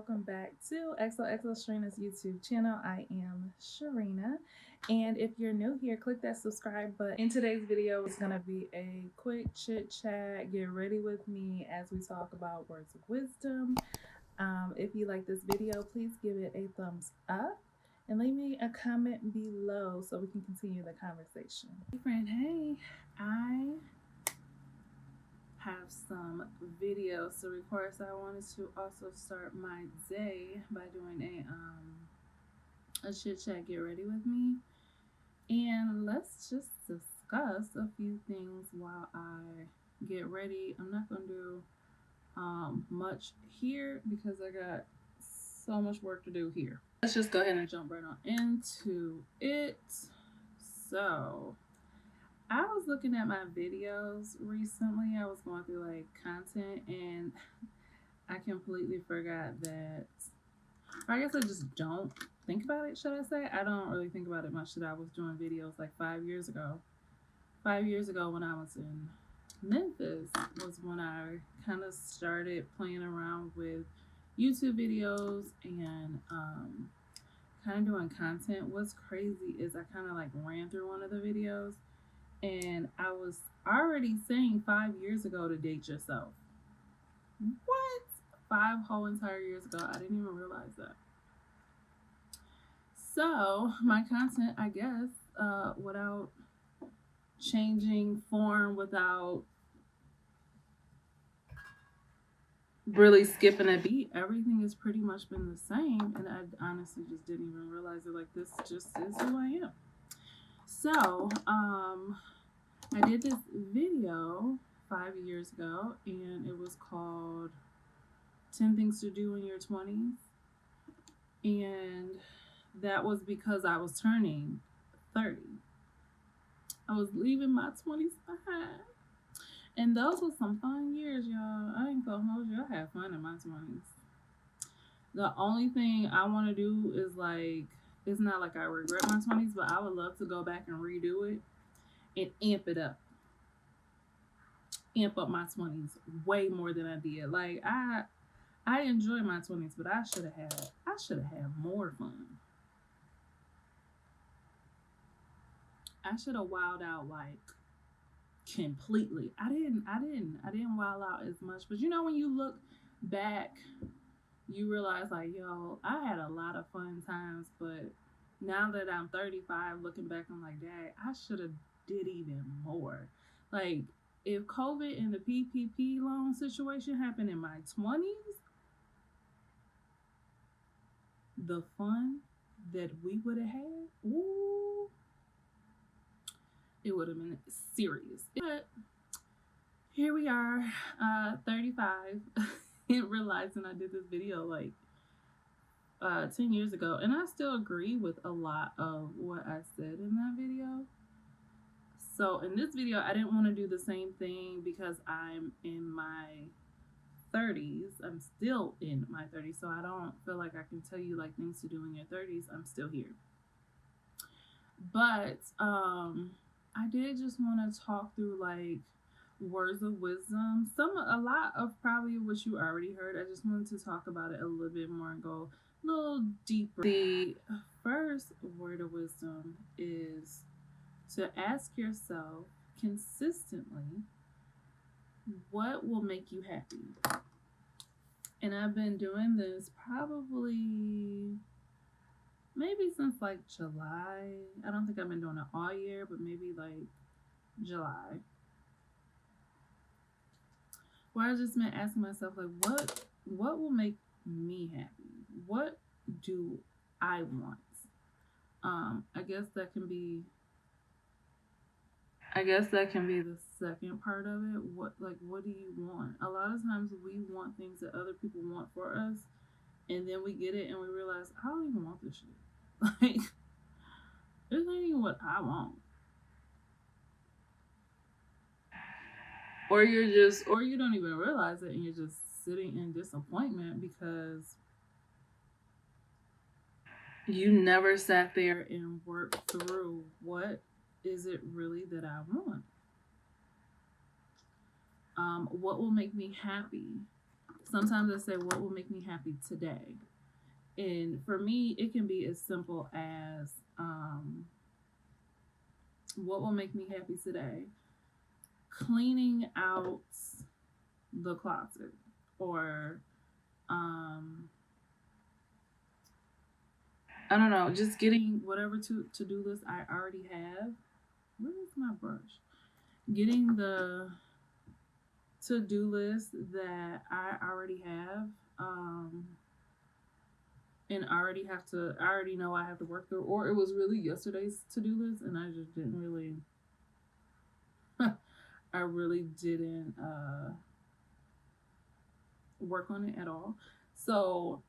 welcome back to XOXO Sharena's YouTube channel. I am Sharena, and if you're new here, click that subscribe button. In today's video, it's gonna be a quick chit chat. Get ready with me as we talk about words of wisdom. If you like this video, please give it a thumbs up and leave me a comment below so we can continue the conversation. Hey friend, hey, I have some videos to record, so I wanted to also start my day by doing a chit chat. Get ready with me, and let's just discuss a few things while I get ready. I'm not gonna do much here because I got so much work to do here. Let's just go ahead and jump right on into it. So I was looking at my videos recently. I was going through like content and I completely forgot that, or I guess I just don't think about it, should I say? I don't really think about it much that I was doing videos like 5 years ago. 5 years ago when I was in Memphis was when I kind of started playing around with YouTube videos and kind of doing content. What's crazy is I kind of like ran through one of the videos and I was already saying 5 years ago to date yourself. What? 5 whole entire years ago. I didn't even realize that. So my content, I guess, without changing form, without really skipping a beat, everything has pretty much been the same. And I honestly just didn't even realize it. Like, this just is who I am. So, I did this video 5 years ago, and it was called 10 Things to Do in Your 20s. And that was because I was turning 30. I was leaving my 20s behind. And those were some fun years, y'all. I ain't gonna hold you. I had fun in my 20s. The only thing I want to do is like, it's not like I regret my 20s, but I would love to go back and redo it and amp it up. Amp up my 20s way more than I did. Like, I enjoyed my 20s, but I should have had more fun. I should have wilded out like completely. I didn't wild out as much, but you know, when you look back, you realize like, yo, I had a lot of fun times, but now that I'm 35, looking back, I'm like, dang, I should have did even more. Like, if COVID and the PPP loan situation happened in my 20s, the fun that we would have had, ooh, it would have been serious. But here we are, 35, and realizing I did this video like 10 years ago, and I still agree with a lot of what I said in that video. So in this video, I didn't want to do the same thing because I'm in my 30s. I'm still in my 30s, so I don't feel like I can tell you like things to do in your 30s. I'm still here. But I did just want to talk through like words of wisdom. A lot of probably what you already heard. I just wanted to talk about it a little bit more and go a little deeper. The first word of wisdom is to ask yourself consistently, what will make you happy? And I've been doing this probably maybe since like July. I don't think I've been doing it all year, but maybe like July. Where I just been asking myself like, what will make me happy? What do I want? I guess that can be the second part of it. What do you want? A lot of times we want things that other people want for us, and then we get it and we realize, I don't even want this shit. Like, this ain't even what I want. Or you don't even realize it and you're just sitting in disappointment because you never sat there and worked through what is it really that I want? What will make me happy? Sometimes I say, what will make me happy today? And for me, it can be as simple as what will make me happy today? Cleaning out the closet, or I don't know, just getting whatever to-do list I already have. Where is my brush? Getting the to-do list that I already have, and I already know I have to work through, or it was really yesterday's to-do list and I just didn't really I really didn't work on it at all. So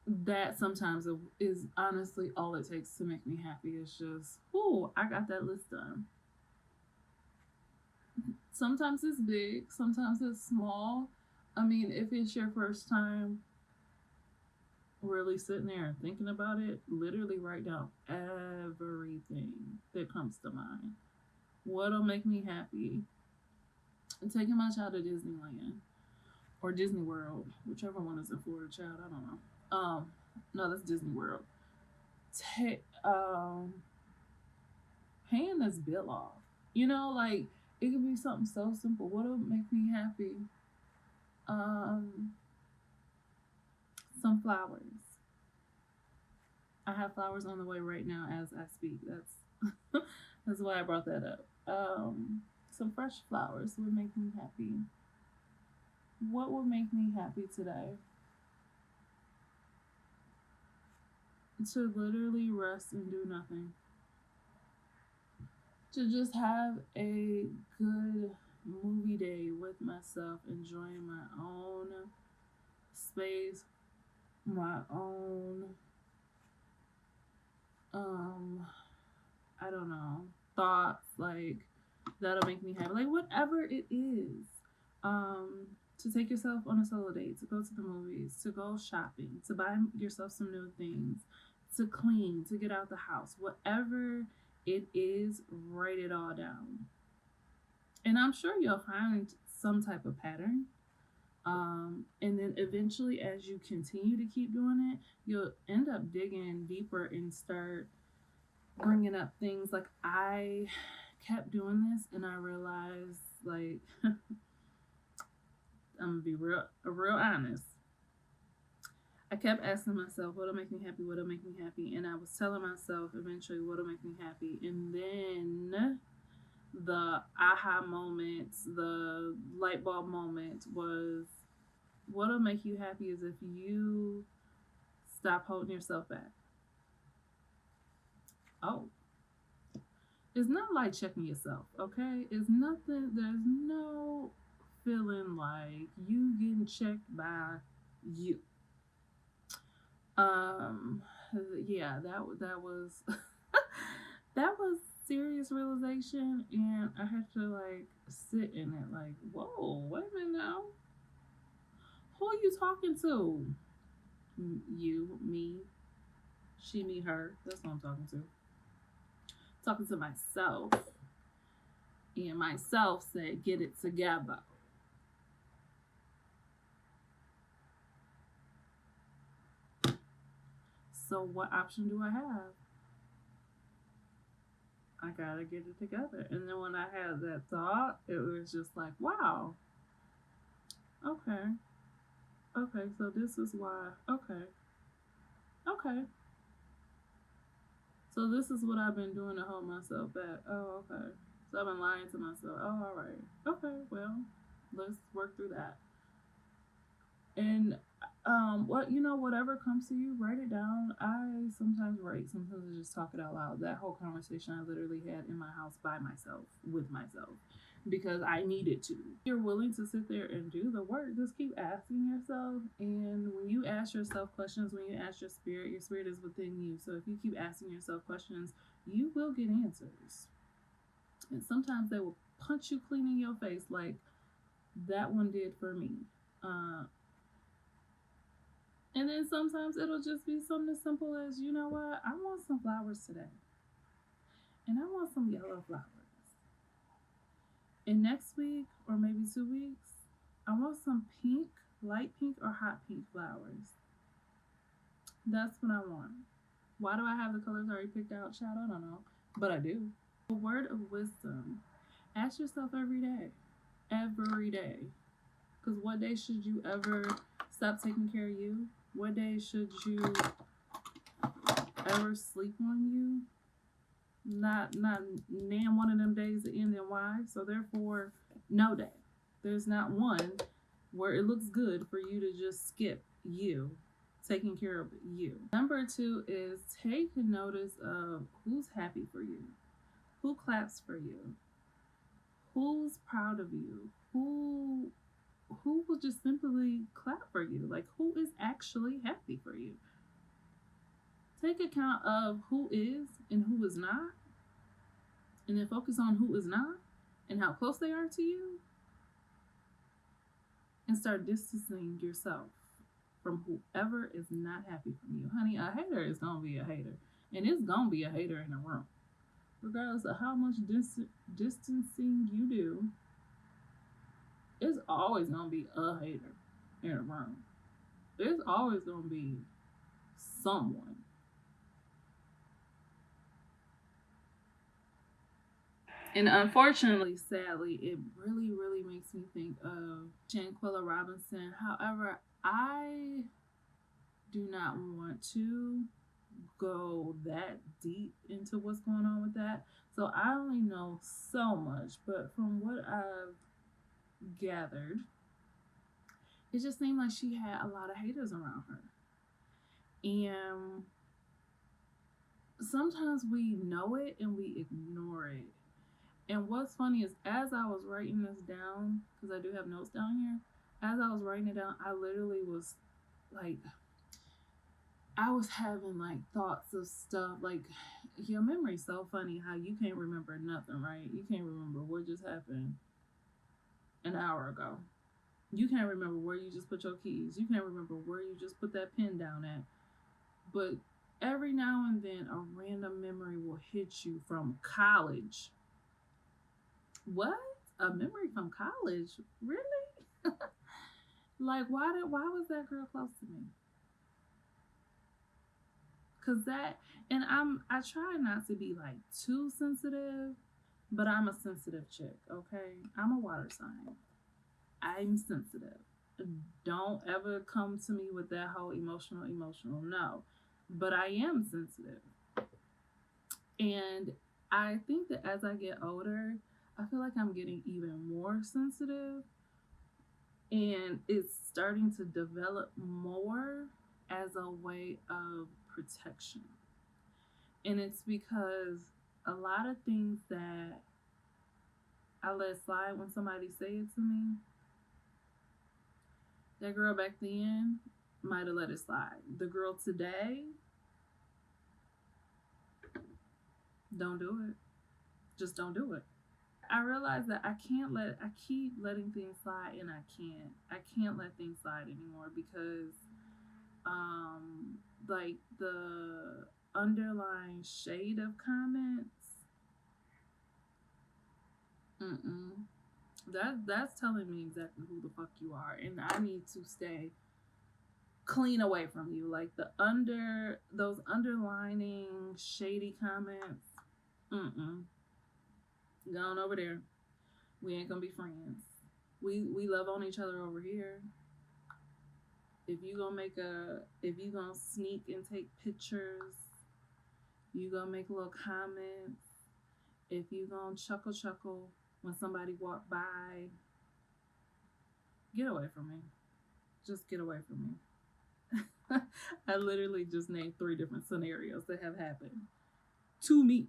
that sometimes is honestly all it takes to make me happy. Is just, oh, I got that list done. Sometimes it's big, sometimes it's small. I mean, if it's your first time really sitting there and thinking about it, literally write down everything that comes to mind. What'll make me happy? And taking my child to Disneyland or Disney World, whichever one is in Florida, child. I don't know. No, that's Disney World. Paying this bill off. You know, like it could be something so simple. What'll make me happy? Some flowers. I have flowers on the way right now as I speak. That's why I brought that up. Some fresh flowers would make me happy. What would make me happy today? To literally rest and do nothing. To just have a good movie day with myself, enjoying my own space, my own I don't know, thoughts, like that'll make me happy. Like whatever it is. To take yourself on a solo date, to go to the movies, to go shopping, to buy yourself some new things, to clean, to get out the house, whatever it is, write it all down. And I'm sure you'll find some type of pattern. And then eventually, as you continue to keep doing it, you'll end up digging deeper and start bringing up things. Like I kept doing this and I realized, like, I'm gonna be real honest. I kept asking myself, what'll make me happy? What'll make me happy? And I was telling myself eventually, what'll make me happy? And then the aha moment, the light bulb moment was, what'll make you happy is if you stop holding yourself back. Oh, it's not like checking yourself, okay? It's nothing, there's no feeling like you getting checked by you. Yeah, that was that was serious realization, and I had to like sit in it, like, whoa, wait a minute now. Who are you talking to? You, me, she, me, her. That's what I'm talking to. Talking to myself. And myself said, get it together. So what option do I have? I gotta get it together. And then when I had that thought, it was just like, wow. Okay. Okay, so this is why. Okay. Okay. So this is what I've been doing to hold myself back. Oh, okay. So I've been lying to myself. Oh, all right. Okay, well, let's work through that. And whatever comes to you, write it down. I sometimes write, sometimes I just talk it out loud. That whole conversation I literally had in my house by myself, with myself, because I needed to. You're willing to sit there and do the work, just keep asking yourself. And when you ask yourself questions, when you ask your spirit is within you. So if you keep asking yourself questions, you will get answers. And sometimes they will punch you clean in your face, like that one did for me. And then sometimes it'll just be something as simple as, you know what, I want some flowers today. And I want some yellow flowers. And next week, or maybe 2 weeks, I want some pink, light pink or hot pink flowers. That's what I want. Why do I have the colors already picked out, child? I don't know. But I do. A word of wisdom. Ask yourself every day. Every day. Because what day should you ever stop taking care of you? What day should you ever sleep on you? Not name one of them days that end in Y. So therefore, no day. There's not one where it looks good for you to just skip you taking care of you. Number 2 is take notice of who's happy for you, who claps for you, who's proud of you, who will just simply clap for you, like who is actually happy for you. Take account of who is and who is not, and then focus on who is not and how close they are to you, and start distancing yourself from whoever is not happy from you. Honey, a hater is going to be a hater. And it's going to be a hater in a room. Regardless of how much distancing you do, it's always going to be a hater in a room. There's always going to be someone. And unfortunately, sadly, it really, really makes me think of Janquilla Robinson. However, I do not want to go that deep into what's going on with that. So I only know so much, but from what I've gathered, it just seemed like she had a lot of haters around her. And sometimes we know it and we ignore it. And what's funny is as I was writing this down, because I do have notes down here, as I was writing it down, I literally was like, I was having like thoughts of stuff. Like, your memory's so funny how you can't remember nothing, right? You can't remember what just happened an hour ago. You can't remember where you just put your keys. You can't remember where you just put that pen down at. But every now and then a random memory will hit you from college. What? A memory from college? Really? Like, why was that girl close to me? Cause that, and I try not to be like too sensitive, but I'm a sensitive chick, okay? I'm a water sign. I'm sensitive. Don't ever come to me with that whole emotional, no. But I am sensitive. And I think that as I get older, I feel like I'm getting even more sensitive, and it's starting to develop more as a way of protection. And it's because a lot of things that I let slide when somebody say it to me, that girl back then might have let it slide. The girl today, don't do it. Just don't do it. I realize that I keep letting things slide, and I can't let things slide anymore because like the underlying shade of comments, that's telling me exactly who the fuck you are, and I need to stay clean away from you. Like those underlining shady comments, go on over there. We ain't gonna be friends. We love on each other over here. If you gonna sneak and take pictures, you gonna make little comments, if you gonna chuckle when somebody walk by, get away from me. Just get away from me. I literally just named 3 different scenarios that have happened to me.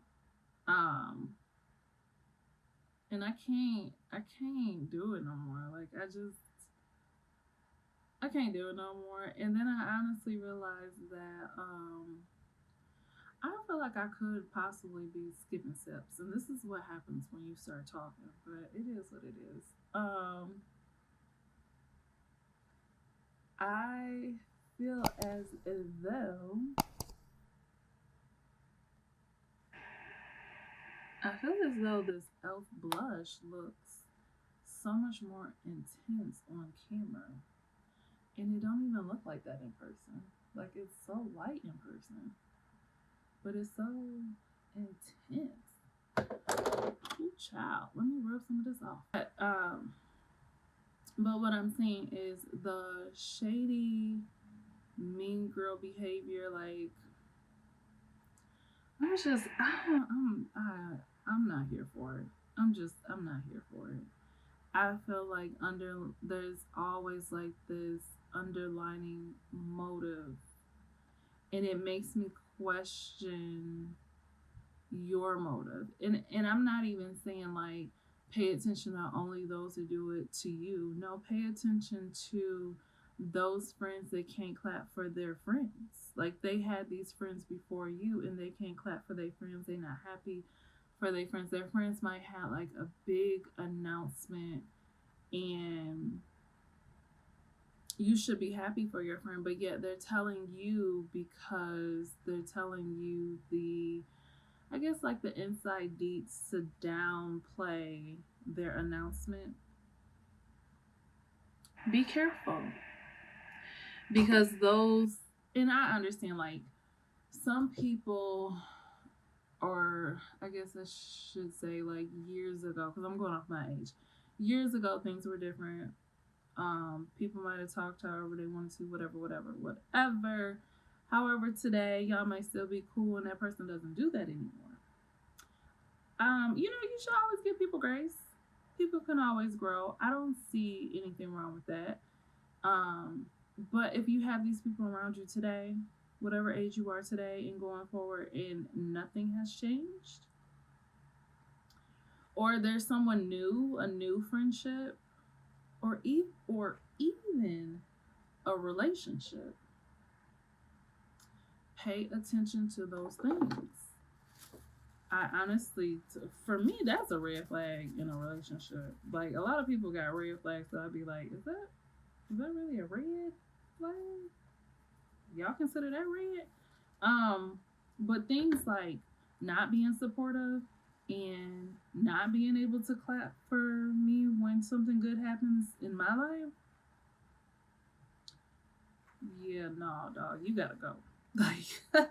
And I can't do it no more. Like, I can't do it no more. And then I honestly realized that I feel like I could possibly be skipping steps. And this is what happens when you start talking. But it is what it is. I feel as though this e.l.f. blush looks so much more intense on camera. And it don't even look like that in person. Like, it's so light in person, but it's so intense. Ooh, child, let me rub some of this off. But what I'm saying is the shady, mean girl behavior. Like, I'm not here for it. I'm not here for it. I feel like there's always like this underlining motive, and it makes me question your motive. And I'm not even saying like pay attention to only those who do it to you. No, pay attention to those friends that can't clap for their friends. Like, they had these friends before you and they can't clap for their friends. They're not happy for their friends. Their friends might have like a big announcement, and you should be happy for your friend, but yet they're telling you, because they're telling you the, I guess, like the inside deets to downplay their announcement. Be careful, because those, and I understand, like, some people, or I guess I should say like years ago, because I'm going off my age. Years ago, things were different. People might have talked however they wanted to, whatever. However, today y'all might still be cool, and that person doesn't do that anymore. You should always give people grace. People can always grow. I don't see anything wrong with that. But if you have these people around you today, whatever age you are today and going forward, and nothing has changed, or there's someone new, a new friendship, or even a relationship, pay attention to those things. I honestly, for me, that's a red flag in a relationship. Like, a lot of people got red flags, so I'd be like, is that really a red flag? Y'all consider that red? But things like not being supportive and not being able to clap for me when something good happens in my life, yeah, no, dog, you gotta go. Like,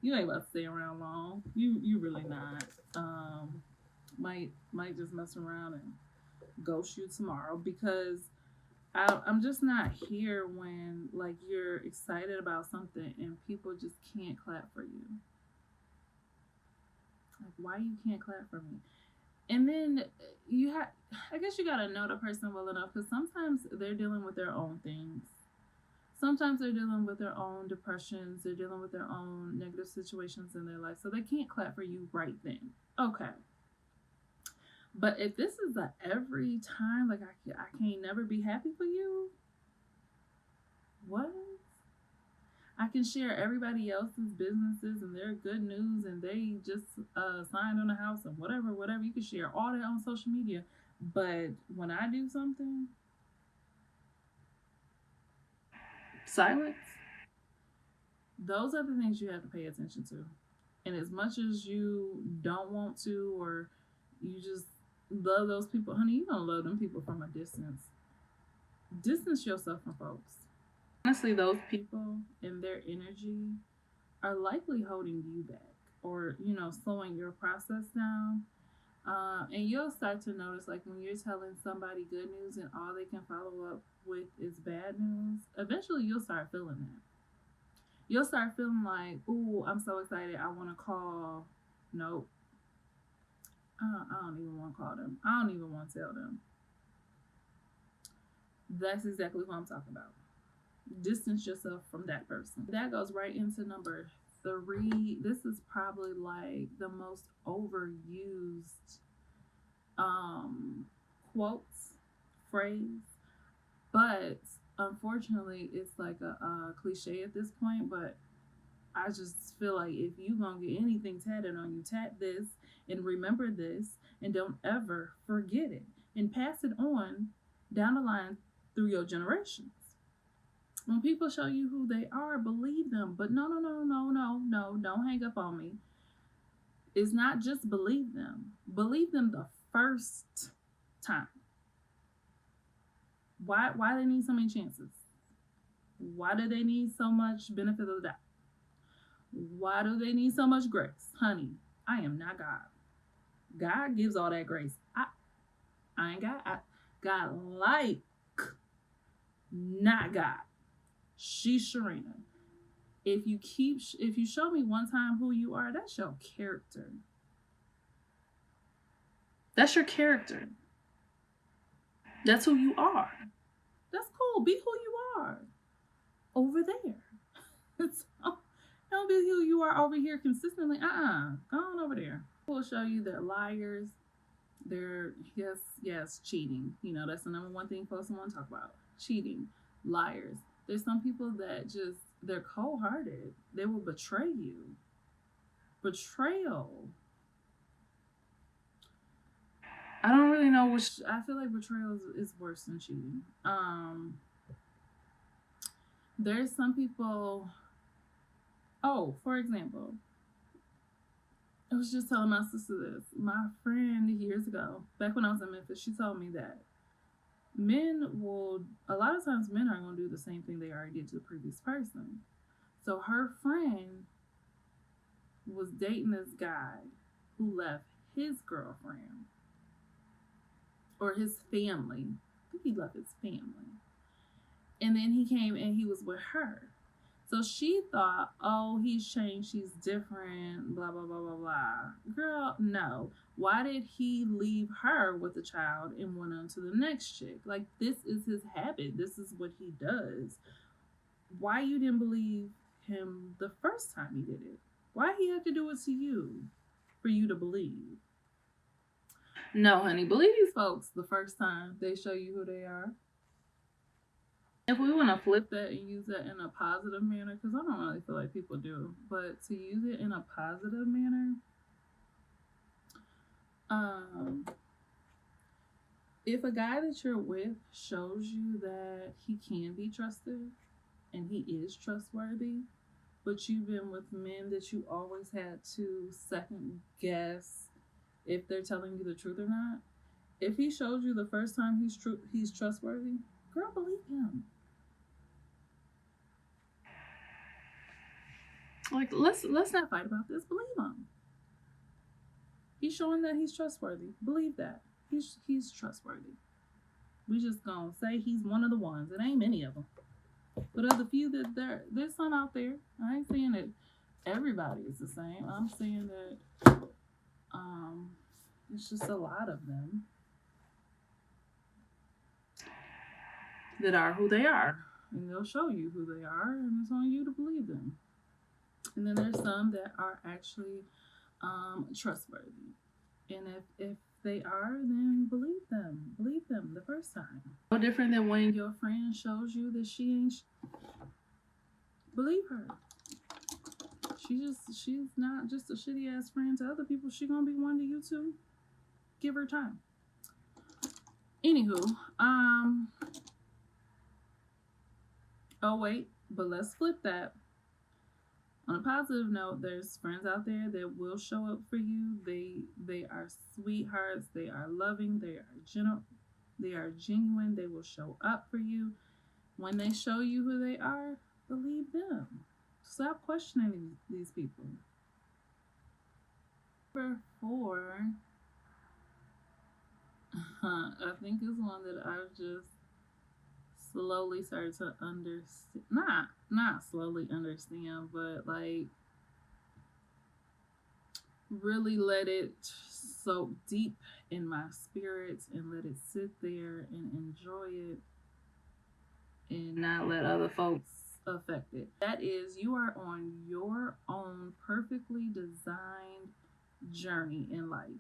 you ain't about to stay around long. You really not. Might just mess around and ghost you tomorrow, because I'm just not here when, like, you're excited about something and people just can't clap for you. Like, why you can't clap for me? And then I guess you gotta know the person well enough, because sometimes they're dealing with their own things. Sometimes they're dealing with their own depressions. They're dealing with their own negative situations in their life, so they can't clap for you right then. Okay. But if this is a every time, like, I can't never be happy for you, what? I can share everybody else's businesses and their good news, and they just signed on a house and whatever. You can share all that on social media. But when I do something, silence. Those are the things you have to pay attention to. And as much as you don't want to, or you just love those people, honey, you don't love them people from a distance. Distance yourself from folks. Honestly, those people and their energy are likely holding you back, or slowing your process down. And you'll start to notice, like, when you're telling somebody good news and all they can follow up with is bad news, eventually you'll start feeling that. You'll start feeling like, ooh, I'm so excited, I want to call. Nope. I don't even want to call them. I don't even want to tell them. That's exactly what I'm talking about. Distance yourself from that person. That goes right into number 3. This is probably like the most overused quotes, phrase, but unfortunately it's like a cliche at this point. But I just feel like, if you gonna get anything tatted on you, tat this, and remember this, and don't ever forget it, and pass it on down the line through your generations. When people show you who they are, believe them. But no, don't hang up on me. It's not just believe them. Believe them the first time. Why do they need so many chances? Why do they need so much benefit of the doubt? Why do they need so much grace? Honey, I am not God. God gives all that grace. I ain't God. God like, not God. She's Sharena. If you show me one time who you are, that's your character. That's your character. That's who you are. That's cool. Be who you are over there. Don't be who you are over here consistently. Go on over there. We'll show you they're liars. They're yes, cheating. You know, that's the number one thing folks want to talk about. Cheating, liars. There's some people that they're cold-hearted. They will betray you. Betrayal. I don't really know which. I feel like betrayal is worse than cheating. There's some people. Oh, for example, I was just telling my sister this. My friend years ago, back when I was in Memphis, she told me that a lot of times men are going to do the same thing they already did to the previous person. So her friend was dating this guy who left his girlfriend or his family. I think he left his family. And then he came and he was with her. So she thought, oh, he's changed, he's different, blah, blah, blah, blah, blah. Girl, no. Why did he leave her with a child and went on to the next chick? Like, this is his habit. This is what he does. Why you didn't believe him the first time he did it? Why he had to do it to you for you to believe? No, honey, believe these folks the first time they show you who they are. If we want to flip that and use that in a positive manner, because I don't really feel like people do, but to use it in a positive manner, if a guy that you're with shows you that he can be trusted and he is trustworthy, but you've been with men that you always had to second guess if they're telling you the truth or not, if he showed you the first time he's trustworthy, girl, believe him. Like, let's not fight about this. Believe him. He's showing that he's trustworthy. Believe that. He's trustworthy. We just gonna say he's one of the ones. It ain't many of them. But of the few that there's some out there. I ain't saying that everybody is the same. I'm saying that it's just a lot of them that are who they are. And they'll show you who they are, and it's on you to believe them. And then there's some that are actually trustworthy. And if they are, then believe them. Believe them the first time. No different than when your friend shows you that she ain't. Believe her. She's not just a shitty ass friend to other people. She gonna be one to you too. Give her time. Anywho, oh wait, but let's flip that. On a positive note, there's friends out there that will show up for you. They are sweethearts. They are loving. They are genuine. They will show up for you. When they show you who they are, believe them. Stop questioning these people. Number 4, I think is one that I've just slowly started to understand. Not slowly understand, but like really let it soak deep in my spirit and let it sit there and enjoy it and not let other folks affect it. That is, you are on your own perfectly designed journey in life.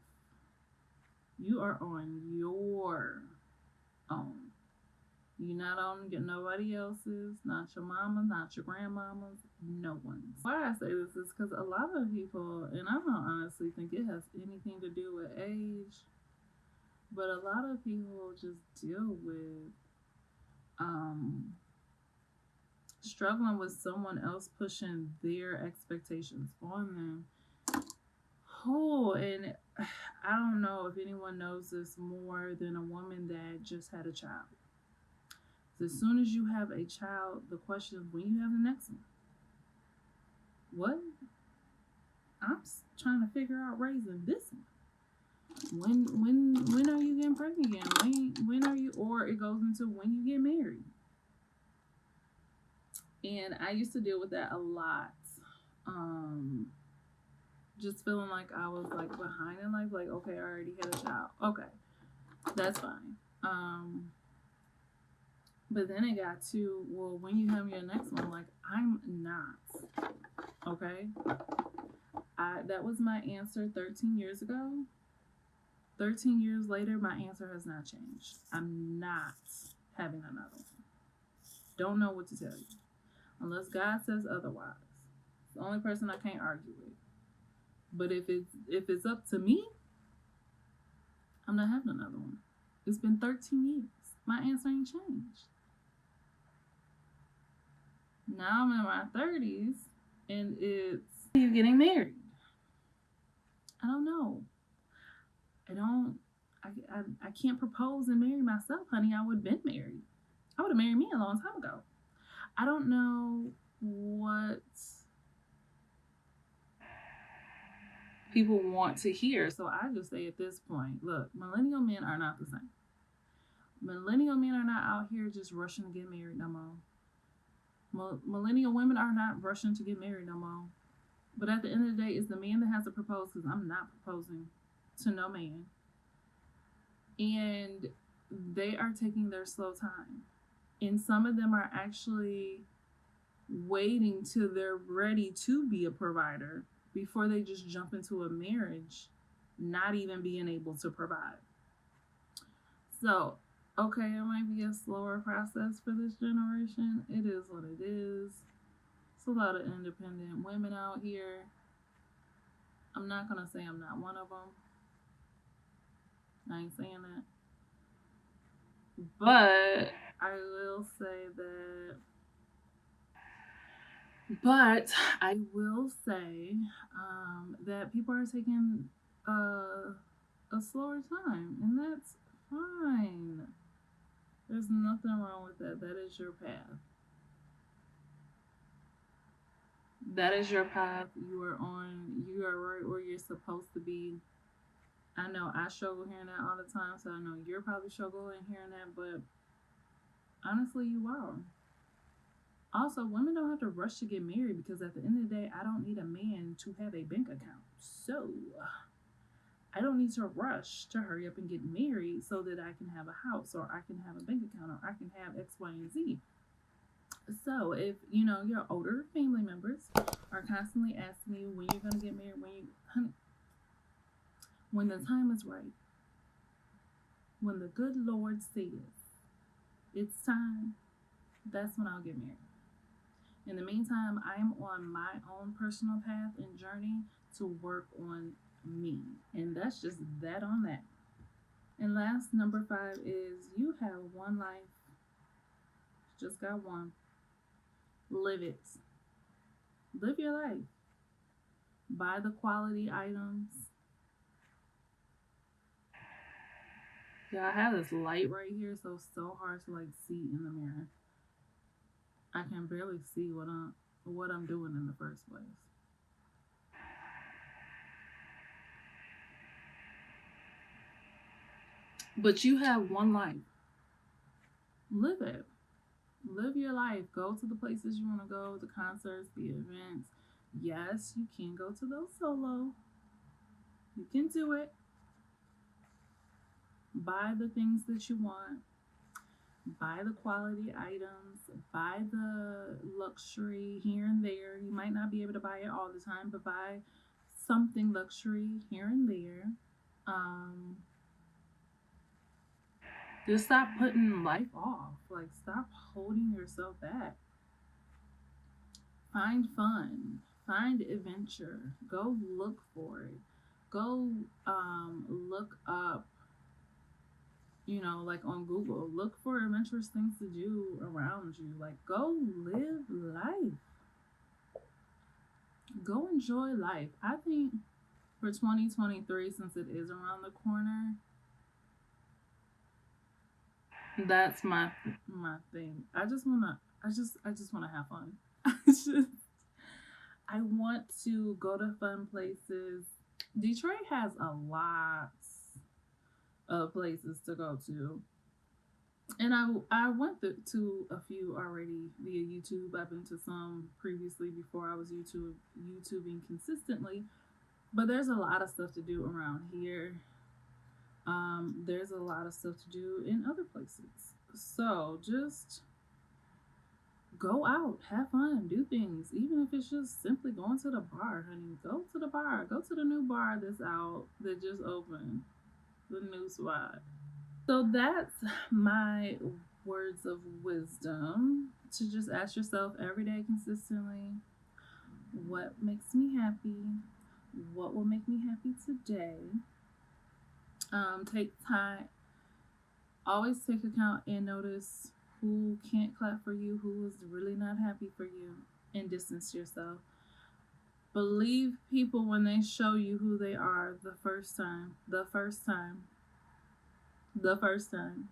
You are on your own. You're not on nobody else's, not your mama, not your grandmama's, no one's. Why I say this is because a lot of people, and I don't honestly think it has anything to do with age, but a lot of people just deal with struggling with someone else pushing their expectations on them. Oh, and I don't know if anyone knows this more than a woman that just had a child. As soon as you have a child, the question is when you have the next one. What? I'm trying to figure out raising this one. When are you getting pregnant again? When are you, or it goes into when you get married. And I used to deal with that a lot. Just feeling like I was like behind in life, like, okay, I already had a child. Okay, that's fine. But then it got to, well, when you have your next one, like, I'm not. Okay? That was my answer 13 years ago. 13 years later, my answer has not changed. I'm not having another one. Don't know what to tell you. Unless God says otherwise. It's the only person I can't argue with. But if it's up to me, I'm not having another one. It's been 13 years. My answer ain't changed. Now I'm in my 30s, and it's, you're getting married. I don't know. I can't propose and marry myself, honey. I would have been married. I would have married me a long time ago. I don't know what people want to hear. So I just say at this point, look, millennial men are not the same. Millennial men are not out here just rushing to get married no more. Millennial women are not rushing to get married no more. But at the end of the day, it's the man that has to propose, because I'm not proposing to no man. And they are taking their slow time. And some of them are actually waiting till they're ready to be a provider before they just jump into a marriage, not even being able to provide. So, okay, it might be a slower process for this generation. It is what it is. It's a lot of independent women out here. I'm not going to say I'm not one of them. I ain't saying that. But I will say that. But I will say that people are taking a slower time, and that's fine. There's nothing wrong with that. That is your path. That is your path. You are on. You are right where you're supposed to be. I know I struggle hearing that all the time, so I know you're probably struggling hearing that, but honestly, you are. Also, women don't have to rush to get married, because at the end of the day, I don't need a man to have a bank account. So, I don't need to rush to hurry up and get married so that I can have a house, or I can have a bank account, or I can have X, Y, and Z. So, if, your older family members are constantly asking you when you're going to get married, honey, when the time is right, when the good Lord says it's time, that's when I'll get married. In the meantime, I am on my own personal path and journey to work on me. And that's just that on that. And last, number 5 is you have one life. Just got one. Live it. Live your life. Buy the quality items. Yeah, I have this light right here, so it's so hard to see in the mirror. I can barely see what I'm doing in the first place. But you have one life. Live it. Live your life. Go to the places you want to go, the concerts, the events. Yes, you can go to those solo. You can do it. Buy the things that you want. Buy the quality items. Buy the luxury here and there. You might not be able to buy it all the time, but buy something luxury here and there. Just stop putting life off. Stop holding yourself back. Find fun. Find adventure. Go look for it. Go look up, on Google. Look for adventurous things to do around you. Go live life. Go enjoy life. I think for 2023, since it is around the corner, That's my thing. I just wanna have fun. I just I want to go to fun places. Detroit has a lot of places to go to. And I went to a few already via YouTube. I've been to some previously before I was YouTubing consistently. But there's a lot of stuff to do around here. There's a lot of stuff to do in other places. So just go out, have fun, do things. Even if it's just simply going to the bar, honey. Go to the bar. Go to the new bar that's out that just opened. The new spot. So that's my words of wisdom to just ask yourself every day consistently, what makes me happy? What will make me happy today? Take time, always take account and notice who can't clap for you, who is really not happy for you, and distance yourself. Believe people when they show you who they are the first time. The first time. The first time.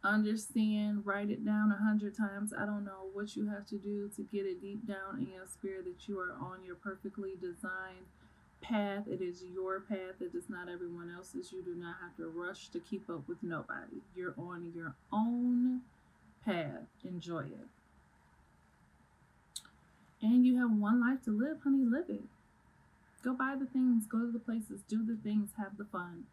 Understand, write it down 100 times. I don't know what you have to do to get it deep down in your spirit that you are on your perfectly designed path. It is your path. It is not everyone else's. You do not have to rush to keep up with nobody. You're on your own path. Enjoy it. And you have one life to live, honey. Live it. Go buy the things, go to the places, do the things, have the fun.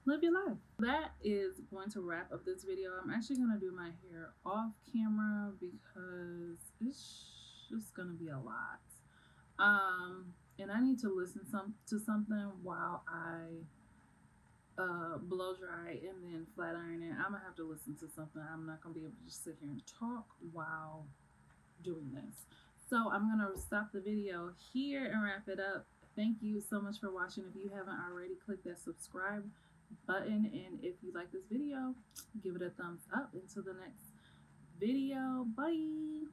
Live your life. That is going to wrap up this video. I'm actually going to do my hair off camera because it's just going to be a lot. And I need to listen to something while I blow dry and then flat iron it. I'm going to have to listen to something. I'm not going to be able to just sit here and talk while doing this. So I'm going to stop the video here and wrap it up. Thank you so much for watching. If you haven't already, click that subscribe button, and if you like this video, give it a thumbs up. Until the next video, bye.